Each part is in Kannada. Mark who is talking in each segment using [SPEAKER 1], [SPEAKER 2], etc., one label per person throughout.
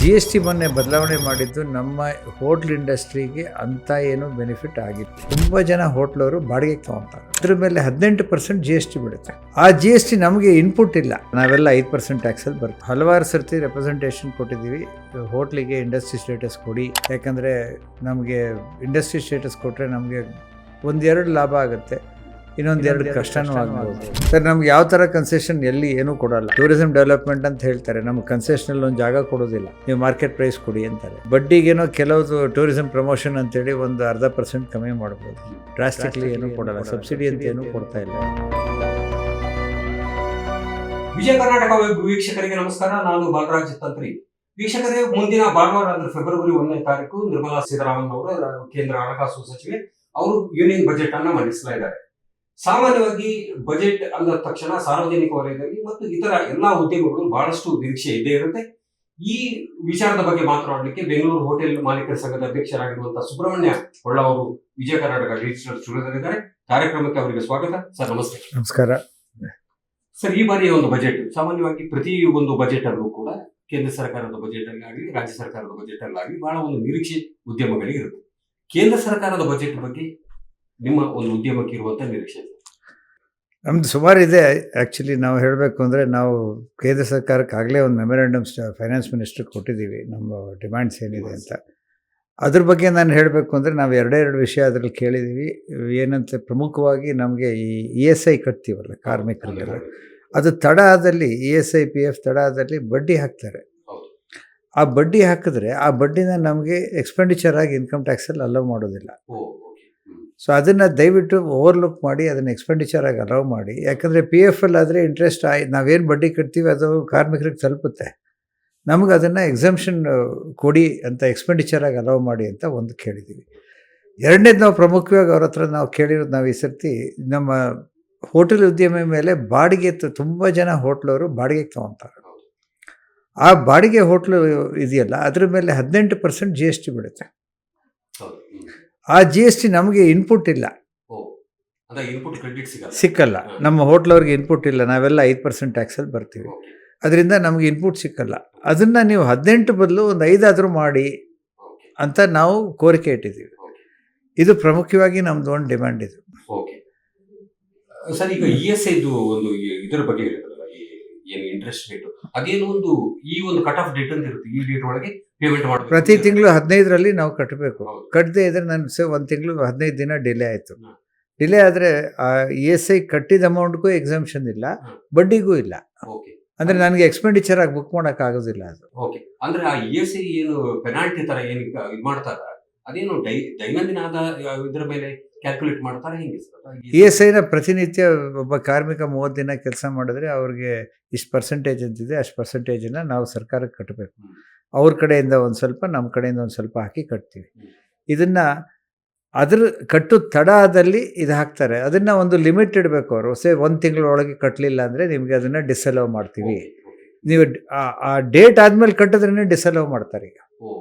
[SPEAKER 1] GST ಮೊನ್ನೆ ಬದಲಾವಣೆ ಮಾಡಿದ್ದು ನಮ್ಮ ಹೋಟ್ಲ್ ಇಂಡಸ್ಟ್ರಿಗೆ ಅಂತ ಏನು ಬೆನಿಫಿಟ್ ಆಗಿತ್ತು. ತುಂಬ ಜನ ಹೋಟ್ಲವರು ಬಾಡಿಗೆಗೆ ತಗೊಂತಾರೆ. ಅದ್ರ ಮೇಲೆ 18% GST ಬೀಳುತ್ತೆ. ಆ GST ನಮಗೆ ಇನ್ಪುಟ್ ಇಲ್ಲ, ನಾವೆಲ್ಲ 5% ಟ್ಯಾಕ್ಸಲ್ಲಿ ಬರುತ್ತೆ. ಹಲವಾರು ಸರ್ತಿ ರೆಪ್ರೆಸೆಂಟೇಷನ್ ಕೊಟ್ಟಿದ್ದೀವಿ, ಹೋಟ್ಲಿಗೆ ಇಂಡಸ್ಟ್ರಿ ಸ್ಟೇಟಸ್ ಕೊಡಿ, ಯಾಕಂದರೆ ನಮಗೆ ಇಂಡಸ್ಟ್ರಿ ಸ್ಟೇಟಸ್ ಕೊಟ್ಟರೆ ನಮಗೆ ಒಂದೆರಡು ಲಾಭ ಆಗುತ್ತೆ, ಇನ್ನೊಂದೆರಡು ಕಷ್ಟನೂ ಆಗ್ಬೋದು. ಸರ್, ನಮ್ಗೆ ಯಾವ ಥರ ಕನ್ಸೆಷನ್ ಎಲ್ಲಿ ಏನೂ ಕೊಡಲ್ಲ. ಟೂರಿಸಂ ಡೆವಲಪ್ಮೆಂಟ್ ಅಂತ ಹೇಳ್ತಾರೆ, ನಮ್ಗೆ ಕನ್ಸೆಷನಲ್ಲಿ ಒಂದು ಜಾಗ ಕೊಡೋದಿಲ್ಲ, ನೀವು ಮಾರ್ಕೆಟ್ ಪ್ರೈಸ್ ಕೊಡಿ ಅಂತಾರೆ. ಬಡ್ಡಿಗೇನೋ ಕೆಲವುದು ಟೂರಿಸಂ ಪ್ರಮೋಷನ್ ಅಂತೇಳಿ ಒಂದು 0.5% ಕಮ್ಮಿ ಮಾಡ್ಬೋದು. ಡ್ರಾಸ್ಟಿಕ್ಲಿ ಏನೂ ಕೊಡಲ್ಲ, ಸಬ್ಸಿಡಿ ಅಂತ ಏನೂ ಕೊಡ್ತಾ ಇಲ್ಲ.
[SPEAKER 2] ವಿಜಯ ಕರ್ನಾಟಕ ವೆಬ್ ವೀಕ್ಷಕರಿಗೆ ನಮಸ್ಕಾರ, ನಾನು ಬಾಲರಾಜ್ ತಂತ್ರಿ. ವೀಕ್ಷಕರೇ, ಮುಂದಿನ ಭಾನುವಾರ ಅಂದ್ರೆ ಫೆಬ್ರವರಿ 1ನೇ ತಾರೀಕು ನಿರ್ಮಲಾ ಸೀತಾರಾಮನ್ ಅವರು, ಕೇಂದ್ರ ಹಣಕಾಸು ಸಚಿವೆ, ಅವರು ಯೂನಿಯನ್ ಬಜೆಟ್ ಅನ್ನ ಮಂಡಿಸ್ತಾ ಇದ್ದಾರೆ. ಸಾಮಾನ್ಯವಾಗಿ ಬಜೆಟ್ ಅಂದ ತಕ್ಷಣ ಸಾರ್ವಜನಿಕ ವಲಯದಲ್ಲಿ ಮತ್ತು ಇತರ ಎಲ್ಲಾ ಉದ್ಯಮಗಳು ಬಹಳಷ್ಟು ನಿರೀಕ್ಷೆ ಇದ್ದೇ ಇರುತ್ತೆ. ಈ ವಿಚಾರದ ಬಗ್ಗೆ ಮಾತನಾಡಲಿಕ್ಕೆ ಬೆಂಗಳೂರು ಹೋಟೆಲ್ ಮಾಲೀಕರ ಸಂಘದ ಅಧ್ಯಕ್ಷರಾಗಿರುವಂತಹ ಸುಬ್ರಹ್ಮಣ್ಯ ಹೊಳ್ಳ ಅವರು ವಿಜಯ ಕರ್ನಾಟಕ ಡಿಜಿಟಲ್ ಸ್ಟುಡಿಯೋದಲ್ಲಿದ್ದಾರೆ. ಕಾರ್ಯಕ್ರಮಕ್ಕೆ ಅವರಿಗೆ ಸ್ವಾಗತ ಸರ್. ನಮಸ್ತೆ.
[SPEAKER 1] ನಮಸ್ಕಾರ
[SPEAKER 2] ಸರ್. ಈ ಬಾರಿಯ ಒಂದು ಬಜೆಟ್, ಸಾಮಾನ್ಯವಾಗಿ ಪ್ರತಿ ಒಂದು ಬಜೆಟ್ ಅಲ್ಲೂ ಕೂಡ ಕೇಂದ್ರ ಸರ್ಕಾರದ ಬಜೆಟ್ ಅಲ್ಲಿ ಆಗಲಿ ರಾಜ್ಯ ಸರ್ಕಾರದ ಬಜೆಟ್ ಅಲ್ಲಾಗಲಿ ಬಹಳ ಒಂದು ನಿರೀಕ್ಷೆ ಉದ್ಯಮಗಳಿಗೆ ಇರುತ್ತೆ. ಕೇಂದ್ರ ಸರ್ಕಾರದ ಬಜೆಟ್ ಬಗ್ಗೆ ನಿಮ್ಮ ಒಂದು ಉದ್ಯಮಕ್ಕೆ ಇರುವಂತ ನಿರೀಕ್ಷೆ?
[SPEAKER 1] ನಮ್ದು ಸುಮಾರು ಇದೆ. ಆ್ಯಕ್ಚುಲಿ ನಾವು ಹೇಳಬೇಕು ಅಂದರೆ, ನಾವು ಕೇಂದ್ರ ಸರ್ಕಾರಕ್ಕೆ ಆಗಲೇ ಒಂದು ಮೆಮೊರಾಂಡಮ್ ಫೈನಾನ್ಸ್ ಮಿನಿಸ್ಟ್ರಿಗೆ ಕೊಟ್ಟಿದ್ದೀವಿ, ನಮ್ಮ ಡಿಮ್ಯಾಂಡ್ಸ್ ಏನಿದೆ ಅಂತ. ಅದ್ರ ಬಗ್ಗೆ ನಾನು ಹೇಳಬೇಕು ಅಂದರೆ, ನಾವು ಎರಡೆರಡು ವಿಷಯ ಅದರಲ್ಲಿ ಕೇಳಿದ್ದೀವಿ. ಏನಂತ ಪ್ರಮುಖವಾಗಿ ನಮಗೆ ಈ ESI ಕಟ್ತೀವಲ್ಲ ಕಾರ್ಮಿಕರಿಗೆಲ್ಲ, ಅದು ತಡ ಆದಲ್ಲಿ ESI PF ತಡ ಆದಲ್ಲಿ ಬಡ್ಡಿ ಹಾಕ್ತಾರೆ. ಆ ಬಡ್ಡಿ ಹಾಕಿದ್ರೆ ಆ ಬಡ್ಡಿನ ನಮಗೆ ಎಕ್ಸ್ಪೆಂಡಿಚರ್ ಆಗಿ ಇನ್ಕಮ್ ಟ್ಯಾಕ್ಸಲ್ಲಿ ಅಲೌ ಮಾಡೋದಿಲ್ಲ. ಸೊ ಅದನ್ನು ದಯವಿಟ್ಟು ಓವರ್ಲುಕ್ ಮಾಡಿ ಅದನ್ನು ಎಕ್ಸ್ಪೆಂಡಿಚರ್ ಆಗಿ ಅಲೌ ಮಾಡಿ. ಯಾಕಂದರೆ PF ಆದರೆ ಇಂಟ್ರೆಸ್ಟ್ ನಾವೇನು ಬಡ್ಡಿ ಕಟ್ತೀವಿ ಅದು ಕಾರ್ಮಿಕರಿಗೆ ತಲುಪುತ್ತೆ. ನಮಗೆ ಅದನ್ನು ಎಕ್ಸಂಪ್ಷನ್ ಕೊಡಿ ಅಂತ, ಎಕ್ಸ್ಪೆಂಡಿಚರ್ ಆಗಿ ಅಲೌ ಮಾಡಿ ಅಂತ ಒಂದು ಕೇಳಿದ್ದೀವಿ. ಎರಡನೇದು, ನಾವು ಪ್ರಮುಖವಾಗಿ ಅವ್ರ ಹತ್ರ ನಾವು ಕೇಳಿರೋದು, ನಾವು ಈ ಸರ್ತಿ ನಮ್ಮ ಹೋಟೆಲ್ ಉದ್ಯಮ ಮೇಲೆ ಬಾಡಿಗೆ ತುಂಬ ಜನ ಹೋಟ್ಲವರು ಬಾಡಿಗೆಗೆ ತೊಗೊತಾರೆ. ಆ ಬಾಡಿಗೆ ಹೋಟ್ಲು ಇದೆಯಲ್ಲ, ಅದ್ರ ಮೇಲೆ 18% GST ಬೀಳುತ್ತೆ. ಆ GST ನಮಗೆ ಇನ್ಪುಟ್ ಇಲ್ಲ, ಸಿಕ್ಕಲ್ಲ. ನಮ್ಮ ಹೋಟ್ಲವ್ರಿಗೆ ಇನ್ಪುಟ್ ಇಲ್ಲ, ನಾವೆಲ್ಲ 5% ಟ್ಯಾಕ್ಸಲ್ಲಿ ಬರ್ತೀವಿ. ಅದರಿಂದ ನಮಗೆ ಇನ್ಪುಟ್ ಸಿಕ್ಕಲ್ಲ. ಅದನ್ನು ನೀವು 18 ಬದಲು ಒಂದು 5 ಆದರೂ ಮಾಡಿ ಅಂತ ನಾವು ಕೋರಿಕೆ ಇಟ್ಟಿದ್ದೀವಿ. ಇದು ಪ್ರಮುಖವಾಗಿ ನಮ್ದು ಒಂದು ಡಿಮ್ಯಾಂಡ್ ಇದು.
[SPEAKER 2] ಸರ್, ಈಗ ESI ಒಂದು ಇದರ ಬಗ್ಗೆ ಹೇಳಿದ್ರಲ್ಲ, ಏನು ಇಂಟ್ರೆಸ್ಟ್ ರೇಟ್, ಅದೇನು ಒಂದು ಈ ಒಂದು ಕಟ್ ಆಫ್ ಡೇಟ್ ಅಂತ ಇರುತ್ತೆ, ಈ ಡೇಟ್ ಒಳಗೆ ಪೇಮೆಂಟ್ ಮಾಡಬೇಕು.
[SPEAKER 1] ಪ್ರತಿ ತಿಂಗಳು 15ರಲ್ಲಿ ನಾವು ಕಟ್ಟಬೇಕು. ಕಟ್ಟದೇ ಇದ್ರೆ ನಾನು ಒಂದು ತಿಂಗಳು 15 ದಿನ ಡಿಲೇ ಆಯಿತು. ಡಿಲೇ ಆದರೆ ಆ ESI ಕಟ್ಟಿದ ಅಮೌಂಟ್ಗೂ ಎಕ್ಸಂಪ್ಷನ್ ಇಲ್ಲ, ಬಡ್ಡಿಗೂ ಇಲ್ಲ. ಅಂದರೆ ನನಗೆ ಎಕ್ಸ್ಪೆಂಡಿಚರ್ ಆಗಿ ಬುಕ್ ಮಾಡೋಕ್ಕಾಗೋದಿಲ್ಲ ಅದು.
[SPEAKER 2] ಓಕೆ. ಅಂದರೆ ಆ ESI ಏನು ಪೆನಾಲ್ಟಿ ಥರ ಏನು ಇದು ಮಾಡ್ತಾರೆ, ಅದೇನು ದೈನಂದಿನ ಇದರ ಮೇಲೆ ಕ್ಯಾಲ್ಕುಲೇಟ್ ಮಾಡ್ತಾರೆ, ಹೆಂಗೆ ಸರ್?
[SPEAKER 1] ESIನ ಪ್ರತಿನಿತ್ಯ ಒಬ್ಬ ಕಾರ್ಮಿಕ 30 ದಿನ ಕೆಲಸ ಮಾಡಿದ್ರೆ ಅವ್ರಿಗೆ ಇಷ್ಟು ಪರ್ಸೆಂಟೇಜ್ ಅಂತಿದೆ, ಅಷ್ಟು ಪರ್ಸೆಂಟೇಜನ್ನು ನಾವು ಸರ್ಕಾರಕ್ಕೆ ಕಟ್ಟಬೇಕು. ಅವ್ರ ಕಡೆಯಿಂದ ಒಂದು ಸ್ವಲ್ಪ, ನಮ್ಮ ಕಡೆಯಿಂದ ಒಂದು ಸ್ವಲ್ಪ ಹಾಕಿ ಕಟ್ತೀವಿ. ಇದನ್ನು ಅದ್ರ ಕಟ್ಟು ತಡ ಆದಲ್ಲಿ ಇದು ಹಾಕ್ತಾರೆ. ಅದನ್ನು ಒಂದು ಲಿಮಿಟ್ ಇಡಬೇಕು ಅವರು. ಒಂದು ತಿಂಗಳೊಳಗೆ ಕಟ್ಟಲಿಲ್ಲ ಅಂದರೆ ನಿಮಗೆ ಅದನ್ನು ಡಿಸಲವ್ ಮಾಡ್ತೀವಿ. ನೀವು ಆ ಡೇಟ್ ಆದಮೇಲೆ ಕಟ್ಟಿದ್ರೇ ಡಿಸಲವ್ ಮಾಡ್ತಾರೆ. ಈಗ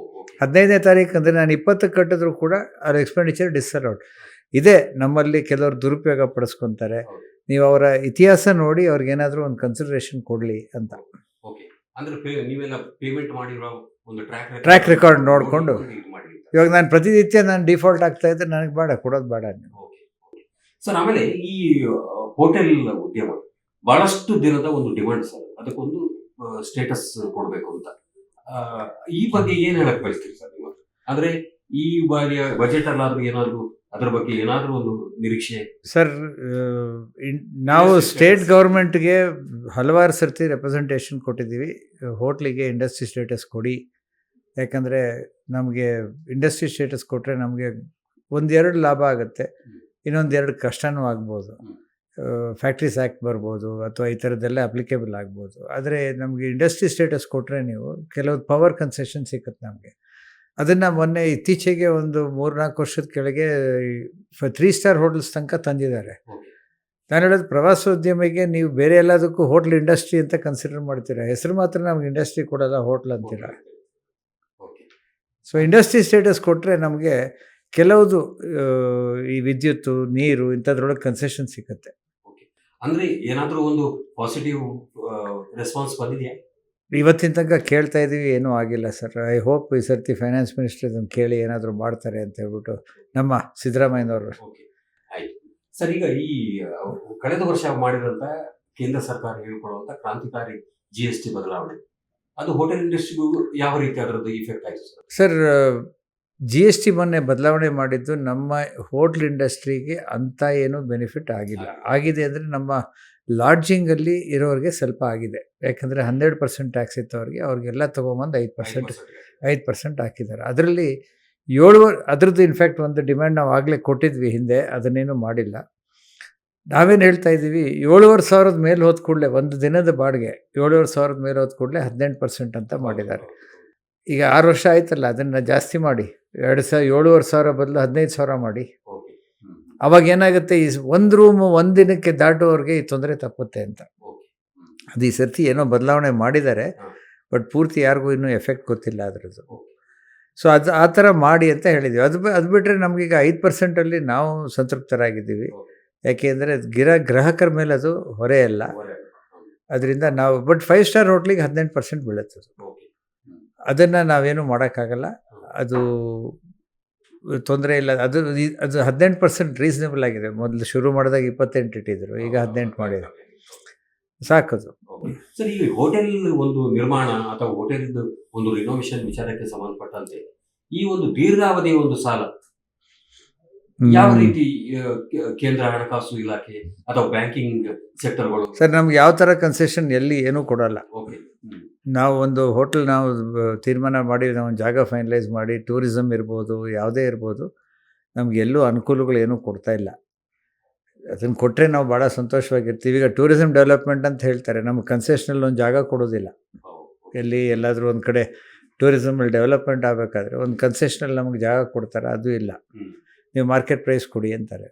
[SPEAKER 1] 15ನೇ ತಾರೀಕು ಅಂದರೆ ನಾನು 20ಕ್ಕೆ ಕಟ್ಟಿದ್ರು ಕೂಡ ಅವ್ರ ಎಕ್ಸ್ಪೆಂಡಿಚರ್ ಡಿಸಲೌಡ್ ಇದೆ. ನಮ್ಮಲ್ಲಿ ಕೆಲವರು ದುರುಪಯೋಗ ಪಡಿಸ್ಕೊತಾರೆ. ನೀವು ಅವರ ಇತಿಹಾಸ ನೋಡಿ ಅವ್ರಿಗೇನಾದರೂ ಒಂದು ಕನ್ಸಿಡರೇಷನ್ ಕೊಡಲಿ ಅಂತ. ಟ್ರ್ಯಾಕ್ ರೆಕಾರ್ಡ್ ನೋಡಿಕೊಂಡು, ಇವಾಗ ನಾನು ಪ್ರತಿನಿತ್ಯ ನಾನು ಡಿಫಾಲ್ಟ್ ಆಗ್ತಾ ಇದ್ದರೆ ನನಗೆ ಬೇಡ, ಕೊಡೋದು ಬೇಡ ನೀವು.
[SPEAKER 2] ಸರ್, ಆಮೇಲೆ ಈ ಹೋಟೆಲ್ ಉದ್ಯಮ ಬಹಳಷ್ಟು ದಿನದ ಒಂದು ಡಿಮಾಂಡ್ ಸರ್, ಅದಕ್ಕೊಂದು ಸ್ಟೇಟಸ್ ಕೊಡಬೇಕು ಅಂತ. ಈ ಬಗ್ಗೆ ಏನು ಹೇಳಕ್ ಬಯಸ್ತೀರಿ ಸರ್ ನೀವು? ಅಂದ್ರೆ ಈ ಬಾರಿಯ ಬಜೆಟ್ ಅಲ್ಲಾದ್ರೂ ಏನಾದ್ರು ಅದರ ಬಗ್ಗೆ ಏನಾದರೂ ಒಂದು ನಿರೀಕ್ಷೆ?
[SPEAKER 1] ಸರ್, ನಾವು ಸ್ಟೇಟ್ ಗೌರ್ಮೆಂಟ್ಗೆ ಹಲವಾರು ಸರ್ತಿ ರೆಪ್ರೆಸೆಂಟೇಷನ್ ಕೊಟ್ಟಿದ್ದೀವಿ, ಹೋಟ್ಲಿಗೆ ಇಂಡಸ್ಟ್ರಿ ಸ್ಟೇಟಸ್ ಕೊಡಿ, ಯಾಕಂದರೆ ನಮಗೆ ಇಂಡಸ್ಟ್ರಿ ಸ್ಟೇಟಸ್ ಕೊಟ್ಟರೆ ನಮಗೆ ಒಂದೆರಡು ಲಾಭ ಆಗುತ್ತೆ, ಇನ್ನೊಂದೆರಡು ಕಷ್ಟನೂ ಆಗ್ಬೋದು. ಫ್ಯಾಕ್ಟ್ರೀಸ್ ಆ್ಯಕ್ಟ್ ಬರ್ಬೋದು ಅಥವಾ ಈ ಥರದ್ದೆಲ್ಲ ಅಪ್ಲಿಕೇಬಲ್ ಆಗ್ಬೋದು. ಆದರೆ ನಮಗೆ ಇಂಡಸ್ಟ್ರಿ ಸ್ಟೇಟಸ್ ಕೊಟ್ಟರೆ ನೀವು ಕೆಲವು ಪವರ್ ಕನ್ಸೆಷನ್ ಸಿಗುತ್ತೆ ನಮಗೆ. ಅದನ್ನು ಮೊನ್ನೆ ಇತ್ತೀಚೆಗೆ ಒಂದು 3-4 ವರ್ಷದ ಕೆಳಗೆ 3 ಸ್ಟಾರ್ ಹೋಟೆಲ್ಸ್ ತನಕ ತಂದಿದ್ದಾರೆ. ನಾನು ಹೇಳೋದು, ಪ್ರವಾಸೋದ್ಯಮಿಗೆ ನೀವು ಬೇರೆ ಎಲ್ಲದಕ್ಕೂ ಹೋಟ್ಲ್ ಇಂಡಸ್ಟ್ರಿ ಅಂತ ಕನ್ಸಿಡರ್ ಮಾಡ್ತೀರಾ, ಹೆಸರು ಮಾತ್ರ ನಮ್ಗೆ ಇಂಡಸ್ಟ್ರಿ ಕೊಡೋಲ್ಲ, ಹೋಟ್ಲ್ ಅಂತೀರ. ಸೊ ಇಂಡಸ್ಟ್ರಿ ಸ್ಟೇಟಸ್ ಕೊಟ್ಟರೆ ನಮಗೆ ಕೆಲವುದು ಈ ವಿದ್ಯುತ್ತು, ನೀರು ಇಂಥದ್ರೊಳಗೆ ಕನ್ಸೆಷನ್ ಸಿಗುತ್ತೆ.
[SPEAKER 2] ಅಂದರೆ ಏನಾದರೂ ಒಂದು ಪಾಸಿಟಿವ್ ರೆಸ್ಪಾನ್ಸ್ ಬಂದಿದೆಯಾ?
[SPEAKER 1] ಇವತ್ತಿನ ತನಕ ಕೇಳ್ತಾ ಇದ್ದೀವಿ, ಏನೂ ಆಗಿಲ್ಲ ಸರ್. ಐ ಹೋಪ್ ಈ ಸರ್ತಿ ಫೈನಾನ್ಸ್ ಮಿನಿಸ್ಟರ್ ಇದನ್ನು ಕೇಳಿ ಏನಾದರೂ ಮಾಡ್ತಾರೆ ಅಂತ ಹೇಳ್ಬಿಟ್ಟು ನಮ್ಮ ಸಿದ್ದರಾಮಯ್ಯನವರು.
[SPEAKER 2] ಓಕೆ, ಆಯ್ತು ಸರ್. ಈಗ ಈ ಕಳೆದ ವರ್ಷ ಮಾಡಿದಂತ ಕೇಂದ್ರ ಸರ್ಕಾರ ಹೇಳ್ಕೊಳ್ಳುವಂತ ಕ್ರಾಂತಿಕಾರಿ GST ಬದಲಾವಣೆ, ಅದು ಹೋಟೆಲ್ ಇಂಡಸ್ಟ್ರಿಗೂ ಯಾವ ರೀತಿ ಅದರದ್ದು ಇಫೆಕ್ಟ್ ಆಯಿತು ಸರ್?
[SPEAKER 1] ಸರ್, GST ಮೊನ್ನೆ ಬದಲಾವಣೆ ಮಾಡಿದ್ದು ನಮ್ಮ ಹೋಟ್ಲ್ ಇಂಡಸ್ಟ್ರಿಗೆ ಅಂಥ ಏನೂ ಬೆನಿಫಿಟ್ ಆಗಿಲ್ಲ. ಆಗಿದೆ ಅಂದರೆ ನಮ್ಮ ಲಾಡ್ಜಿಂಗಲ್ಲಿ ಇರೋರಿಗೆ ಸ್ವಲ್ಪ ಆಗಿದೆ. ಯಾಕಂದರೆ 12% ಟ್ಯಾಕ್ಸ್ ಇತ್ತು ಅವ್ರಿಗೆಲ್ಲ ತೊಗೊಂಬಂದು 5% ಹಾಕಿದ್ದಾರೆ. ಅದರಲ್ಲಿ 7 ಅದ್ರದ್ದು ಇನ್ಫ್ಯಾಕ್ಟ್ ಒಂದು ಡಿಮ್ಯಾಂಡ್ ನಾವು ಆಗಲೇ ಕೊಟ್ಟಿದ್ವಿ ಹಿಂದೆ, ಅದನ್ನೇನು ಮಾಡಿಲ್ಲ. ನಾವೇನು ಹೇಳ್ತಾ ಇದ್ದೀವಿ, 7,500 ಮೇಲೆ ಹೋದ ಕೂಡಲೇ ಒಂದು ದಿನದ ಬಾಡಿಗೆ 7,500 ಮೇಲೆ ಹೋದ ಕೂಡಲೇ 18% ಅಂತ ಮಾಡಿದ್ದಾರೆ. ಈಗ 6 ವರ್ಷ ಆಯ್ತಲ್ಲ, ಅದನ್ನು ಜಾಸ್ತಿ ಮಾಡಿ 7,500 ಬದಲು 15,000 ಮಾಡಿ. ಅವಾಗ ಏನಾಗುತ್ತೆ, ಈ ಒಂದು ರೂಮು ಒಂದು ದಿನಕ್ಕೆ ದಾಟುವವ್ರಿಗೆ ಈ ತೊಂದರೆ ತಪ್ಪುತ್ತೆ ಅಂತ. ಅದು ಈ ಸರ್ತಿ ಏನೋ ಬದಲಾವಣೆ ಮಾಡಿದ್ದಾರೆ, ಬಟ್ ಪೂರ್ತಿ ಯಾರಿಗೂ ಇನ್ನೂ ಎಫೆಕ್ಟ್ ಗೊತ್ತಿಲ್ಲ ಅದರದ್ದು. ಸೊ ಅದು ಆ ಥರ ಮಾಡಿ ಅಂತ ಹೇಳಿದ್ವಿ. ಅದು ಬಿಟ್ಟರೆ ನಮಗೀಗ 5%ಅಲ್ಲಿ ನಾವು ಸಂತೃಪ್ತರಾಗಿದ್ದೀವಿ. ಯಾಕೆಂದರೆ ಗ್ರಾಹಕರ ಮೇಲೆ ಅದು ಹೊರೆ ಅಲ್ಲ. ಅದರಿಂದ ನಾವು ಬಟ್ 5 ಸ್ಟಾರ್ ಹೋಟ್ಲಿಗೆ 18% ಬೀಳುತ್ತೆ. ಅದನ್ನು ನಾವೇನು ಮಾಡೋಕ್ಕಾಗಲ್ಲ, ಅದು ತೊಂದರೆ ಇಲ್ಲ. ಅದು 18% ರೀಸನೇಬಲ್ ಆಗಿದೆ. ಮೊದಲು ಶುರು ಮಾಡಿದಾಗ 28 ಇಟ್ಟಿದ್ರು, ಈಗ 18 ಮಾಡಿದ್ರು, ಸಾಕದು.
[SPEAKER 2] ಸರ್, ಈ ಹೋಟೆಲ್ ಒಂದು ನಿರ್ಮಾಣ ಅಥವಾ ಹೋಟೆಲ್ ಒಂದು ರಿನೋವೇಷನ್ ವಿಚಾರಕ್ಕೆ ಸಂಬಂಧಪಟ್ಟಂತೆ ಈ ಒಂದು ದೀರ್ಘಾವಧಿಯ ಒಂದು ಸಾಲ ಯಾವ ರೀತಿ ಕೇಂದ್ರ ಹಣಕಾಸು ಇಲಾಖೆ ಅಥವಾ ಬ್ಯಾಂಕಿಂಗ್ ಸೆಕ್ಟರ್ಗಳು?
[SPEAKER 1] ಸರ್, ನಮ್ಗೆ ಯಾವ ಥರ ಕನ್ಸೆಷನ್ ಎಲ್ಲಿ ಏನೂ ಕೊಡೋಲ್ಲ. ನಾವು ಒಂದು ಹೋಟೆಲ್ ನಾವು ತೀರ್ಮಾನ ಮಾಡಿ ನಾವು ಒಂದು ಜಾಗ ಫೈನಲೈಸ್ ಮಾಡಿ, ಟೂರಿಸಮ್ ಇರ್ಬೋದು, ಯಾವುದೇ ಇರ್ಬೋದು, ನಮಗೆಲ್ಲೂ ಅನುಕೂಲಗಳೇನೂ ಕೊಡ್ತಾ ಇಲ್ಲ. ಅದನ್ನು ಕೊಟ್ಟರೆ ನಾವು ಭಾಳ ಸಂತೋಷವಾಗಿರ್ತೀವಿ. ಈಗ ಟೂರಿಸಮ್ ಡೆವಲಪ್ಮೆಂಟ್ ಅಂತ ಹೇಳ್ತಾರೆ, ನಮಗೆ ಕನ್ಸೆಷನಲ್ಲಿ ಒಂದು ಜಾಗ ಕೊಡೋದಿಲ್ಲ. ಎಲ್ಲಾದರೂ ಒಂದು ಕಡೆ ಟೂರಿಸಮಲ್ಲಿ ಡೆವಲಪ್ಮೆಂಟ್ ಆಗಬೇಕಾದ್ರೆ ಒಂದು ಕನ್ಸೆಷನಲ್ಲಿ ನಮಗೆ ಜಾಗ ಕೊಡ್ತಾರೆ, ಅದು ಇಲ್ಲ. ನೀವು ಮಾರ್ಕೆಟ್ ಪ್ರೈಸ್ ಕೊಡಿ ಅಂತಾರೆ.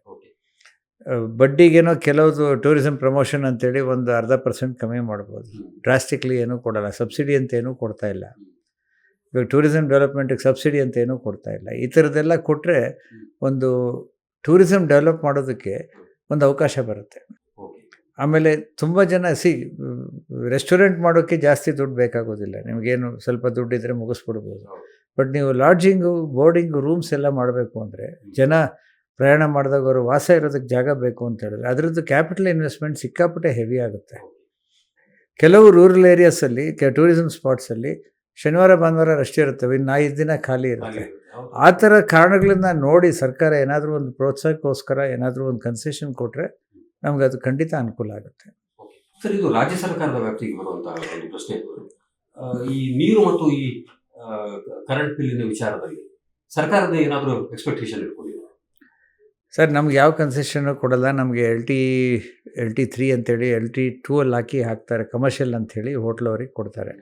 [SPEAKER 1] ಬಡ್ಡಿಗೇನೋ ಕೆಲವುದು ಟೂರಿಸಮ್ ಪ್ರಮೋಷನ್ ಅಂತೇಳಿ ಒಂದು 0.5% ಕಮ್ಮಿ ಮಾಡ್ಬೋದು. ಡ್ರಾಸ್ಟಿಕ್ಲಿ ಏನೂ ಕೊಡೋಲ್ಲ. ಸಬ್ಸಿಡಿ ಅಂತ ಏನೂ ಕೊಡ್ತಾ ಇಲ್ಲ. ಇವಾಗ ಟೂರಿಸಮ್ ಡೆವಲಪ್ಮೆಂಟಿಗೆ ಸಬ್ಸಿಡಿ ಅಂತ ಏನೂ ಕೊಡ್ತಾ ಇಲ್ಲ. ಈ ಥರದ್ದೆಲ್ಲ ಕೊಟ್ಟರೆ ಒಂದು ಟೂರಿಸಮ್ ಡೆವಲಪ್ ಮಾಡೋದಕ್ಕೆ ಒಂದು ಅವಕಾಶ ಬರುತ್ತೆ. ಆಮೇಲೆ ತುಂಬ ಜನ ರೆಸ್ಟೋರೆಂಟ್ ಮಾಡೋಕ್ಕೆ ಜಾಸ್ತಿ ದುಡ್ಡು ಬೇಕಾಗೋದಿಲ್ಲ. ನಿಮಗೇನು ಸ್ವಲ್ಪ ದುಡ್ಡಿದ್ರೆ ಮುಗಿಸ್ಬಿಡ್ಬೋದು. ಬಟ್ ನೀವು ಲಾಡ್ಜಿಂಗು, ಬೋರ್ಡಿಂಗು, ರೂಮ್ಸ್ ಎಲ್ಲ ಮಾಡಬೇಕು ಅಂದರೆ ಜನ ಪ್ರಯಾಣ ಮಾಡಿದಾಗ ಅವರು ವಾಸ ಇರೋದಕ್ಕೆ ಜಾಗ ಬೇಕು ಅಂತ ಹೇಳಿದ್ರೆ ಅದರದ್ದು ಕ್ಯಾಪಿಟಲ್ ಇನ್ವೆಸ್ಟ್ಮೆಂಟ್ ಸಿಕ್ಕಾಪಟ್ಟೆ ಹೆವಿ ಆಗುತ್ತೆ. ಕೆಲವು ರೂರಲ್ ಏರಿಯಾಸಲ್ಲಿ ಟೂರಿಸಮ್ ಸ್ಪಾಟ್ಸಲ್ಲಿ ಶನಿವಾರ ಭಾನುವಾರ ರಶ್ ಇರ್ತವೆ, ಇನ್ನು 5 ದಿನ ಖಾಲಿ ಇರುತ್ತೆ. ಆ ಥರ ಕಾರಣಗಳಿಂದ ನೋಡಿ ಸರ್ಕಾರ ಏನಾದರೂ ಒಂದು ಪ್ರೋತ್ಸಾಹಕ್ಕೋಸ್ಕರ ಏನಾದರೂ ಒಂದು ಕನ್ಸೆಷನ್ ಕೊಟ್ಟರೆ ನಮ್ಗೆ ಅದು ಖಂಡಿತ ಅನುಕೂಲ ಆಗುತ್ತೆ.
[SPEAKER 2] ಸರ್, ಇದು ರಾಜ್ಯ ಸರ್ಕಾರದ ವ್ಯಾಪ್ತಿಗೆ ಬರುವಂತಹ ಒಂದು ಪ್ರಶ್ನೆ. ಈ ನೀರು ಮತ್ತು ಈ ಕರೆಂಟ್ ಬಿಲ್ಲಿನ ವಿಚಾರದಲ್ಲಿ ಸರ್ಕಾರದ ಏನಾದರೂ ಎಕ್ಸ್ಪೆಕ್ಟೇಷನ್ ಇಟ್ಕೊಂಡಿಲ್ಲ?
[SPEAKER 1] ಸರ್, ನಮ್ಗೆ ಯಾವ ಕನ್ಸೆಷನ್ನು ಕೊಡಲ್ಲ. ನಮಗೆ LT3 ಅಂತೇಳಿ LT2 ಅಲ್ಲಿ ಹಾಕ್ತಾರೆ, ಕಮರ್ಷಿಯಲ್ ಅಂಥೇಳಿ ಹೋಟ್ಲವ್ರಿಗೆ ಕೊಡ್ತಾರೆ.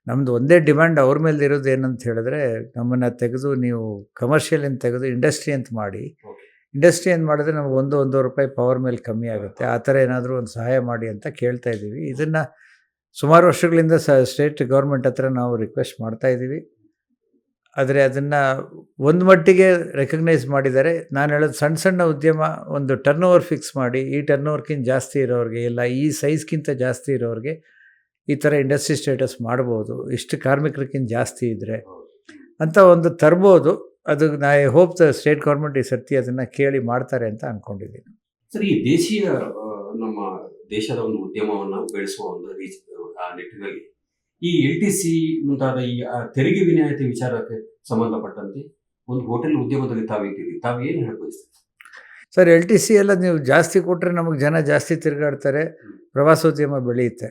[SPEAKER 1] ನಮ್ಮದು ಒಂದೇ ಡಿಮ್ಯಾಂಡ್ ಅವ್ರ ಮೇಲೆ ಇರೋದು ಏನಂತ ಹೇಳಿದ್ರೆ, ನಮ್ಮನ್ನು ತೆಗೆದು ನೀವು ಕಮರ್ಷಿಯಲಿಂದ ತೆಗೆದು ಇಂಡಸ್ಟ್ರಿ ಅಂತ ಮಾಡಿ. ಇಂಡಸ್ಟ್ರಿ ಅಂತ ಮಾಡಿದ್ರೆ ನಮ್ಗೆ 1-1.5 ರೂಪಾಯಿ ಪವರ್ ಮೇಲೆ ಕಮ್ಮಿ ಆಗುತ್ತೆ. ಆ ಥರ ಏನಾದರೂ ಒಂದು ಸಹಾಯ ಮಾಡಿ ಅಂತ ಕೇಳ್ತಾ ಇದ್ದೀವಿ. ಇದನ್ನು ಸುಮಾರು ವರ್ಷಗಳಿಂದ ಸ್ಟೇಟ್ ಗೌರ್ಮೆಂಟ್ ಹತ್ರ ನಾವು ರಿಕ್ವೆಸ್ಟ್ ಮಾಡ್ತಾಯಿದ್ದೀವಿ. ಆದರೆ ಅದನ್ನು ಒಂದು ಮಟ್ಟಿಗೆ ರೆಕಗ್ನೈಸ್ ಮಾಡಿದ್ದಾರೆ. ನಾನು ಹೇಳೋದು ಸಣ್ಣ ಉದ್ಯಮ ಒಂದು ಟರ್ನ್ ಓವರ್ ಫಿಕ್ಸ್ ಮಾಡಿ, ಈ ಟರ್ನ್ ಓವರ್ಗಿಂತ ಜಾಸ್ತಿ ಇರೋರಿಗೆ, ಇಲ್ಲ ಈ ಸೈಜ್ಗಿಂತ ಜಾಸ್ತಿ ಇರೋರಿಗೆ ಈ ಥರ ಇಂಡಸ್ಟ್ರಿ ಸ್ಟೇಟಸ್ ಮಾಡ್ಬೋದು, ಇಷ್ಟು ಕಾರ್ಮಿಕರಿಗಿಂತ ಜಾಸ್ತಿ ಇದ್ದರೆ ಅಂತ ಒಂದು ತರ್ಬೋದು. ಅದು ಐ ಹೋಪ್ ಸ್ಟೇಟ್ ಗೌರ್ಮೆಂಟ್ ಈ ಸರ್ತಿ ಅದನ್ನು ಕೇಳಿ ಮಾಡ್ತಾರೆ ಅಂತ ಅಂದ್ಕೊಂಡಿದ್ದೀನಿ.
[SPEAKER 2] ಸರ್, ಈ ದೇಶೀಯ ನಮ್ಮ ದೇಶದ ಒಂದು ಉದ್ಯಮವನ್ನು ಬೆಳೆಸುವ ಒಂದು ಆ ನಿಟ್ಟಿನಲ್ಲಿ ಈ LTC ಮುಂತಾದ ಈ ತೆರಿಗೆ ವಿನಾಯಿತಿ ವಿಚಾರಕ್ಕೆ ಸಂಬಂಧಪಟ್ಟಂತೆ ಒಂದು ಹೋಟೆಲ್ ಉದ್ಯಮದಲ್ಲಿ ತಾವಿದ್ದೀರಿ, ತಾವು ಏನು ಹೇಳಬಯಸ್ತೀರಿ?
[SPEAKER 1] ಸರ್, LTC ಎಲ್ಲ ನೀವು ಜಾಸ್ತಿ ಕೊಟ್ಟರೆ ನಮಗೆ ಜನ ಜಾಸ್ತಿ ತಿರುಗಾಡ್ತಾರೆ, ಪ್ರವಾಸೋದ್ಯಮ ಬೆಳೆಯುತ್ತೆ.